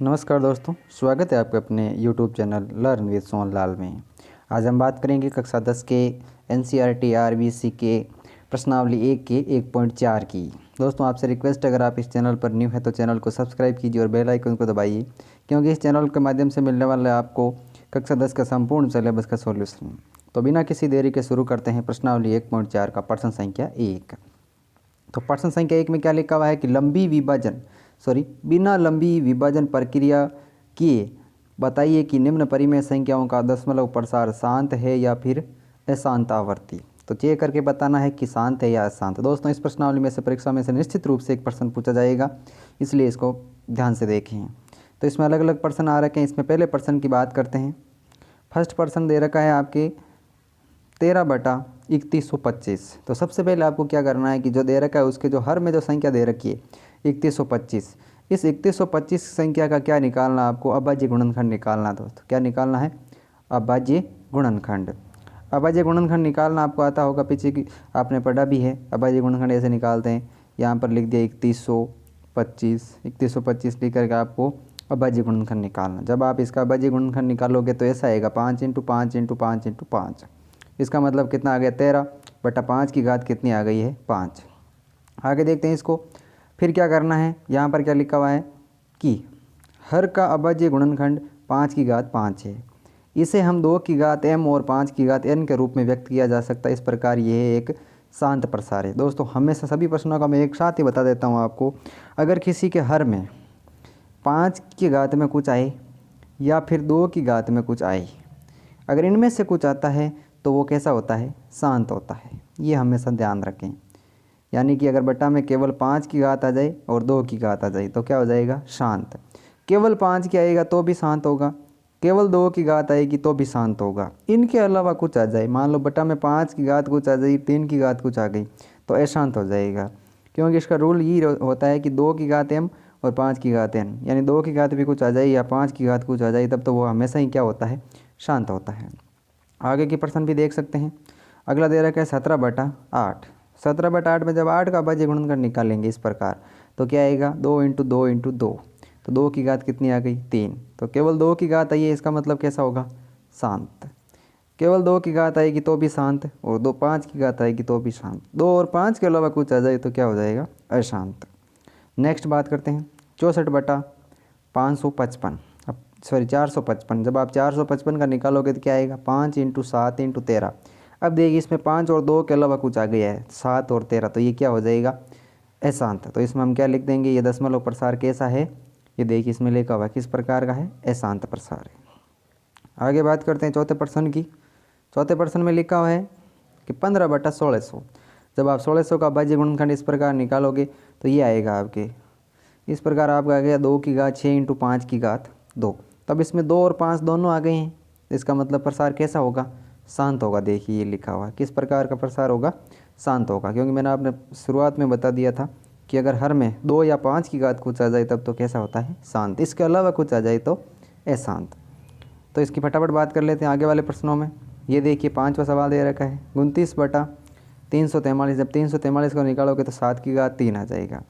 नमस्कार दोस्तों, स्वागत है आपके अपने YouTube channel learn with Sonlal में। आज हम बात करेंगे कक्षा 10 के NCERT RBC के प्रश्नावली 1 के 1.4 की। दोस्तों आपसे रिक्वेस्ट है, अगर आप इस चैनल पर न्यू है तो चैनल को सब्सक्राइब कीजिए और बेल आइकन को दबाइए, क्योंकि इस चैनल के माध्यम से मिलने वाला है आपको कक्षा 10 का संपूर्ण सिलेबस का सॉल्यूशन। तो बिना किसी देरी के शुरू करते हैं प्रश्नावली 1.4 का प्रश्न संख्या 1। तो प्रश्न संख्या 1 में क्या लिखा हुआ है कि बिना लंबी विभाजन प्रक्रिया किए बताइए कि निम्न परिमेय संख्याओं का दशमलव प्रसार शांत है या फिर अशांत आवर्ती। तो चेक करके बताना है कि शांत है या अशांत। दोस्तों इस प्रश्नावली में से परीक्षा में से निश्चित रूप से एक प्रश्न पूछा जाएगा, इसलिए इसको ध्यान से देखें। तो इसमें अलग अलग प्रश्न आ रखे हैं। इसमें पहले प्रश्न की बात करते हैं। फर्स्ट प्रश्न दे रखा है आपके 13/3125। तो सबसे पहले आपको क्या करना है कि जो दे रखा है उसके जो हर में जो संख्या दे रखी है 3125, इस 3125 संख्या का क्या निकालना, आपको अभाज्य गुणनखंड निकालना। दोस्तों क्या निकालना है? अभाज्य गुणनखंड। अभाज्य गुणनखंड निकालना आपको आता होगा, पीछे की आपने पढ़ा भी है। अभाज्य गुणनखंड ऐसे निकालते हैं, यहाँ पर लिख दिया 3125 लिख करके आपको अभाज्य गुणनखंड निकालना। जब आप इसका अभाज्य गुणनखंड निकालोगे तो ऐसा आएगा 5 × 5 × 5 × 5। इसका मतलब कितना आ गया? 13/5 की घात कितनी आ गई है? 5। आगे देखते हैं इसको। फिर क्या करना है, यहाँ पर क्या लिखा हुआ है कि हर का अभाज्य गुणनखंड 5 की घात 5 है। इसे हम 2 की घात m और 5 की घात n के रूप में व्यक्त किया जा सकता है। इस प्रकार यह एक शांत प्रसार है। दोस्तों हमेशा सभी प्रश्नों का मैं एक साथ ही बता देता हूँ आपको। अगर किसी के हर में 5 की घात में कुछ आए या फिर 2 की घात में कुछ आए, अगर इनमें से कुछ आता है तो वो कैसा होता है? शांत होता है। ये हमेशा ध्यान रखें। यानी कि अगर बटा में केवल 5 की घात आ जाए और 2 की घात आ जाए तो क्या हो जाएगा? शांत। केवल 5 की आएगा तो भी शांत होगा, केवल 2 की घात आएगी तो भी शांत होगा। इनके अलावा कुछ आ जाए, मान लो बटा में 5 की घात कुछ आ जाए, 3 की घात कुछ आ गई, तो अशांत हो जाएगा। क्योंकि इसका रूल ये होता है कि 2 की घात m और 5 की घात n, यानी 2 की घात भी कुछ आ जाए या 5 की घात कुछ आ जाए, तब तो वो हमेशा ही क्या होता है? शांत होता है। आगे की प्रश्न भी देख सकते हैं। अगला दे रखा है 17/8। 17/8 में जब 8 का अभाज्य गुणनखंड निकालेंगे इस प्रकार, तो क्या आएगा? 2 × 2 × 2। तो 2 की घात कितनी आ गई? 3। तो केवल 2 की घात आई है, इसका मतलब कैसा होगा? शांत। केवल 2 की घात आएगी तो भी शांत, और 5 की घात आएगी तो भी शांत। 2 और 5 के अलावा कुछ आ जाए तो क्या हो जाएगा? अशांत। नेक्स्ट बात करते हैं 64/555। 455। जब आप 455 का निकालोगे तो क्या आएगा? 5 × 7 × 13। अब देखिए इसमें 5 और 2 के अलावा कुछ आ गया है, 7 और 13, तो ये क्या हो जाएगा? अशांत। तो इसमें हम क्या लिख देंगे? ये दशमलव प्रसार कैसा है? ये देखिए इसमें लिखा हुआ किस प्रकार का है? अशांत प्रसार है। आगे बात करते हैं चौथे प्रश्न की। चौथे प्रश्न में लिखा हुआ है कि 15/1600। जब आप 1600 का अभाज्य गुणनखंड इस प्रकार निकालोगे तो ये आएगा आपके इस प्रकार। आपका आ गया 2 की घात 6 × 5 की घात 2। तब इसमें 2 और 5 दोनों आ गए हैं, इसका मतलब प्रसार कैसा होगा? शांत होगा। देखिए ये लिखा हुआ किस प्रकार का प्रसार होगा? शांत होगा। क्योंकि मैंने आपने शुरुआत में बता दिया था कि अगर हर में 2 या 5 की घात कुछ आ जाए तब तो कैसा होता है? शांत। इसके अलावा कुछ आ जाए तो अशांत। तो इसकी फटाफट बात कर लेते हैं आगे वाले प्रश्नों में। ये देखिए 5वां सवाल दे रखा है 29/343। जब 343 को निकालोगे तो 7 की घात 3 आ जाएगा।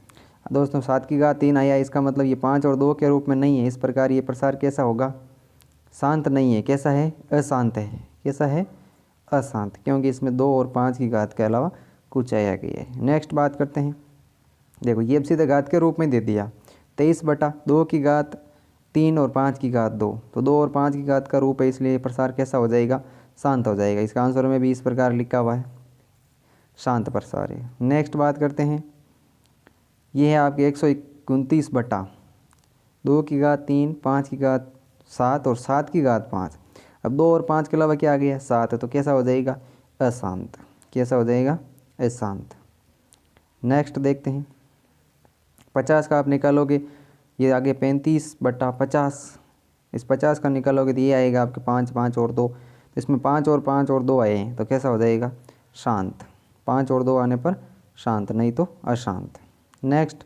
दोस्तों 7 की घात 3 आया, इसका मतलब ये 5 और 2 के रूप में नहीं है। इस प्रकार ये प्रसार कैसा होगा? शांत नहीं है। कैसा है? अशांत है। कैसा है? अशांत। क्योंकि इसमें 2 और 5 की घात के अलावा कुछ आया गया है। नेक्स्ट बात करते हैं। देखो ये अब सीधे घात के रूप में दे दिया 23/2 की घात 3 और 5 की घात 2। तो 2 और 5 की घात का रूप है, इसलिए प्रसार कैसा हो जाएगा? शांत हो जाएगा। इसका आंसर में भी इस प्रकार लिखा हुआ है, शांत प्रसार है। नेक्स्ट बात करते हैं। ये है आपके 129/2 की घात 3, 5 की घात 7 और 7 की घात 5। अब 2 और 5 के अलावा क्या आ गया? 7 है, तो कैसा हो जाएगा? अशांत। कैसा हो जाएगा? अशांत। नेक्स्ट देखते हैं 50 का आप निकालोगे, ये आगे 35/50। इस 50 का निकालोगे तो ये आएगा आपके 5, 5 और 2। इसमें 5 और 5 और 2 आए हैं, तो कैसा हो जाएगा? शांत। 5 और 2 आने पर शांत, नहीं तो अशांत। नेक्स्ट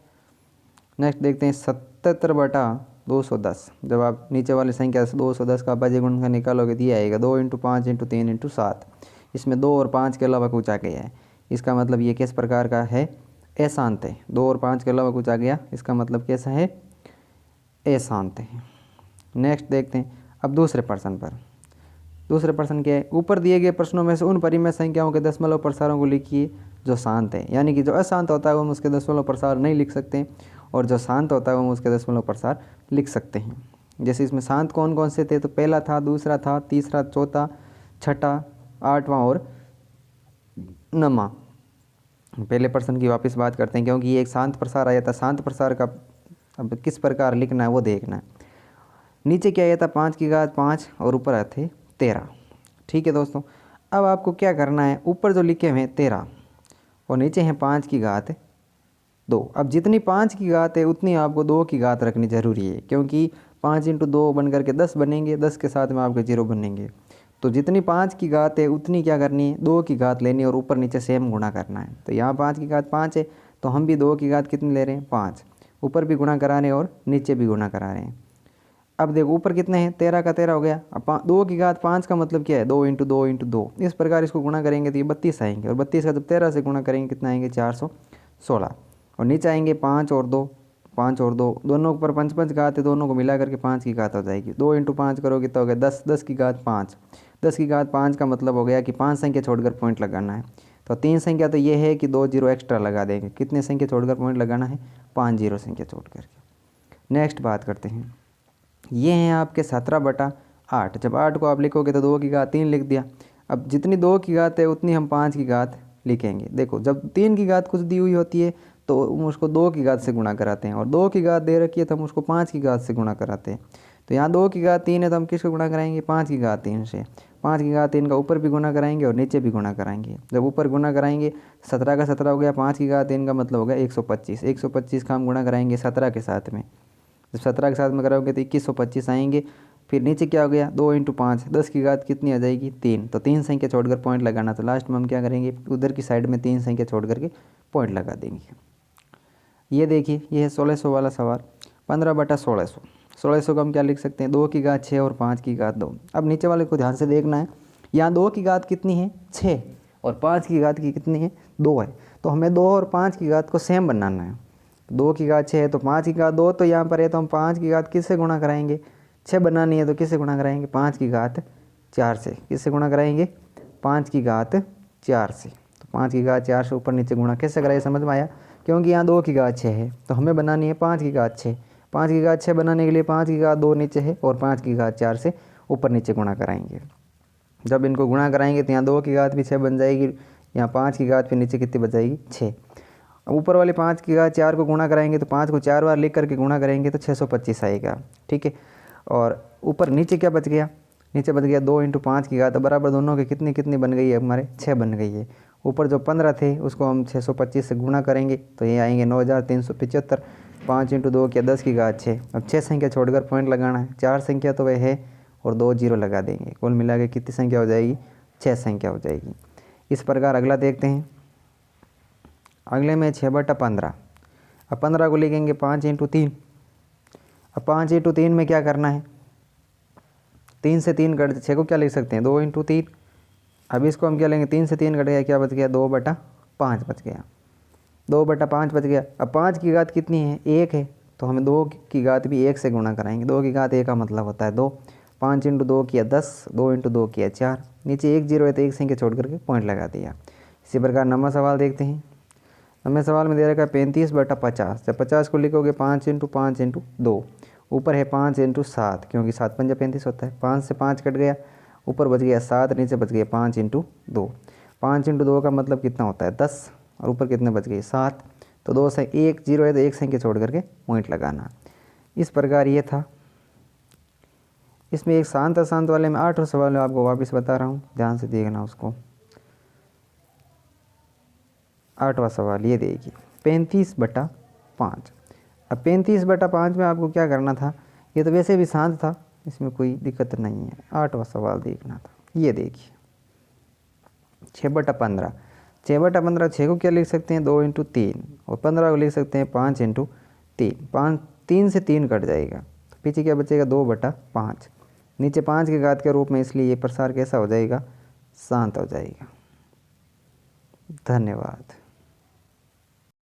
देखते हैं 77/210। जब आप नीचे वाली संख्या से 210 का अभाज्य गुणनखंड निकालोगे तो ये आएगा 2 × 5 × 3 × 7। इसमें 2 और 5 के अलावा कुछ आ गया है, इसका मतलब ये किस प्रकार का है? अशांत है। 2 और 5 के अलावा कुछ आ गया, इसका मतलब कैसा है? ए शांत है। नेक्स्ट देखते हैं अब दूसरे प्रश्न पर। दूसरे प्रश्न क्या है, ऊपर दिए गए प्रश्नों में से उन परिमेय संख्याओं के दशमलव प्रसारों को लिखिए जो शांत है। यानी कि जो अशांत होता है वो हम उसके दशमलव प्रसार नहीं लिख सकते, और जो शांत होता है वो हम उसके दशमलव प्रसार लिख सकते हैं। जैसे इसमें शांत कौन कौन से थे, तो पहला था, दूसरा था, तीसरा, चौथा, छठा, आठवां और नौवां। पहले प्रश्न की वापस बात करते हैं, क्योंकि ये एक शांत प्रसार आया था। शांत प्रसार का अब किस प्रकार लिखना है वो देखना है। नीचे क्या आया था, 5 की घात 5 और ऊपर आए थे 13। ठीक है दोस्तों, अब आपको क्या करना है, ऊपर जो लिखे हुए हैं 13 और नीचे हैं 5 की घात 2। अब जितनी 5 की घात है उतनी आपको 2 की घात रखनी ज़रूरी है, क्योंकि 5 × 2 बन करके 10 बनेंगे, 10 के साथ में आपके 0 बनेंगे। तो जितनी 5 की घात है उतनी क्या करनी है, 2 की घात लेनी है और ऊपर नीचे सेम गुणा करना है। तो यहाँ 5 की घात 5 है, तो हम भी 2 की घात कितनी ले रहे हैं, 5। ऊपर भी गुणा करा रहे हैं और नीचे भी गुणा करा रहे हैं। अब देखो ऊपर कितने हैं, 13 का 13 हो गया। अब 2 की घात 5 का मतलब क्या है, 2 × 2 × 2। इस प्रकार इसको गुणा करेंगे तो ये 32 आएंगे, और 32 का जब 13 से गुणा करेंगे कितना आएंगे, 416। और नीचे आएंगे 5 और 2, 5 और 2, दोनों ऊपर 5 5 घात है, दोनों को मिला करके 5 की घात हो जाएगी। 2 × 5 करोगे तो हो गया 10, 10 की घात 5। 10 की घात 5 का मतलब हो गया कि 5 संख्या छोड़कर पॉइंट लगाना है। तो 3 संख्या तो ये है कि 2 0 एक्स्ट्रा लगा देंगे। कितने संख्या छोड़कर पॉइंट लगाना है, 5 0 संख्या छोड़ करके। नेक्स्ट बात करते हैं, ये हैं आपके 17/8। जब 8 को आप लिखोगे तो 2 की घात 3 लिख दिया। अब जितनी 2 की घात है उतनी हम 5 की घात लिखेंगे। देखो जब 3 की घात कुछ दी हुई होती है तो हम उसको 2 की घात से गुणा कराते हैं, और 2 की घात दे रखी है तो हम उसको 5 की घात से गुणा कराते हैं। तो यहाँ 2 की घात 3 है तो हम किसको गुणा कराएंगे, 5 की घात 3 से। 5 की घात 3 का ऊपर भी गुणा कराएंगे और नीचे भी गुणा कराएंगे। जब ऊपर गुणा कराएंगे 17 का 17 हो गया, 5 की घात 3 का मतलब हो गया 125। 125 का हम गुणा कराएंगे 17 के साथ में। जब 17 के साथ में कराओगे तो 2125 आएंगे। फिर नीचे क्या हो गया, 2 × 5, 10 की घात कितनी आ जाएगी, 3। तो 3 संख्या छोड़कर पॉइंट लगाना। तो लास्ट में हम क्या करेंगे, उधर की साइड में 3 संख्या छोड़ करके पॉइंट लगा देंगे। ये देखिए, ये है 1600 वाला सवाल। 15/1600। 1600 का हम क्या लिख सकते हैं, 2 की घात 6 और 5 की घात 2। अब नीचे वाले को ध्यान से देखना है, यहाँ 2 की घात कितनी है, 6, और 5 की घात की कितनी है, 2 है। तो हमें 2 और 5 की घात को सेम बनाना है। 2 की घात 6 है तो 5 की घात 2 तो यहाँ पर है, तो हम 5 की घात किससे गुणा कराएंगे, 6 बनानी है तो किससे गुणा कराएंगे, 5 की घात 4 से। किससे गुणा कराएंगे, 5 की घात 4 से। तो 5 की घात 4 से ऊपर नीचे गुणा कैसे कराए, समझ में आया। क्योंकि यहाँ 2 की घात 6 है तो हमें बनानी है 5 की घात 6। 5 की घात 6 बनाने के लिए 5 की घात 2 नीचे है और 5 की घात 4 से ऊपर नीचे गुणा कराएंगे। जब इनको गुणा कराएंगे तो यहाँ 2 की घात भी 6 बन जाएगी, यहाँ 5 की घात फिर नीचे कितनी बच जाएगी, 6। अब ऊपर वाले 5 की घात 4 को गुणा कराएंगे तो 5 को 4 बार लिख करके गुणा करेंगे तो 625 आएगा। ठीक है, और ऊपर नीचे क्या बच गया, नीचे बच गया 2 × 5 की घात बराबर दोनों की कितनी कितनी बन गई है, हमारे 6 बन गई है। ऊपर जो 15 थे उसको हम 625 से गुणा करेंगे तो ये आएंगे 9375। 5 × 2 क्या, 10 की घात 6। अब 6 संख्या छोड़कर पॉइंट लगाना है, 4 संख्या तो वह है और 2 0 लगा देंगे। कुल मिला के कितनी संख्या हो जाएगी, 6 संख्या हो जाएगी। इस प्रकार अगला देखते हैं। अगले में 6/15। अब 15 को लिखेंगे 5 × 3। अब 5 × 3 में क्या करना है, 3 से 3 कट, 6 को क्या लिख सकते हैं, 2 × 3। अब इसको हम क्या लेंगे, 3 से 3 कट गया, क्या बच गया, 2/5 बच गया। 2/5 बच गया। अब 5 की घात कितनी है, 1 है, तो हमें 2 की घात भी 1 से गुणा कराएंगे। 2 की घात 1 का मतलब होता है 2। 5 × 2 किया 10, 2 × 2 किया 4। नीचे 1 0 है तो एक संख्या छोड़ करके पॉइंट लगा दिया। इसी प्रकार नंबर सवाल देखते हैं। हमें सवाल में दे रखा है 35/50। जब 50 को लिखोगे 5 × 5 × 2, ऊपर है 5 × 7, क्योंकि 7 पंजा 35 होता है। 5 से 5 कट गया, ऊपर बच गया 7, नीचे बच गया 5 × 2। 5 × 2 का मतलब कितना होता है, 10, और ऊपर कितने बच गए, 7। तो 2 से 1 0 है तो एक संख्या छोड़ करके पॉइंट लगाना। इस प्रकार ये था। इसमें एक शांत अशांत वाले में 8 सवाल आपको वापस बता रहा हूँ, ध्यान से देखना उसको। 8वां सवाल ये देखिए, 35/5। अब 35/5 में आपको क्या करना था, ये तो वैसे भी शांत था, इसमें कोई दिक्कत नहीं है। 8वां सवाल देखना था, ये देखिए 6/15। 6/15, 6 को क्या लिख सकते हैं, 2 × 3, और 15 को लिख सकते हैं 5 × 3। 3 से 3 कट जाएगा तो पीछे क्या बचेगा, 2/5। नीचे 5 की घात के रूप में, इसलिए ये प्रसार कैसा हो जाएगा, शांत हो जाएगा। धन्यवाद।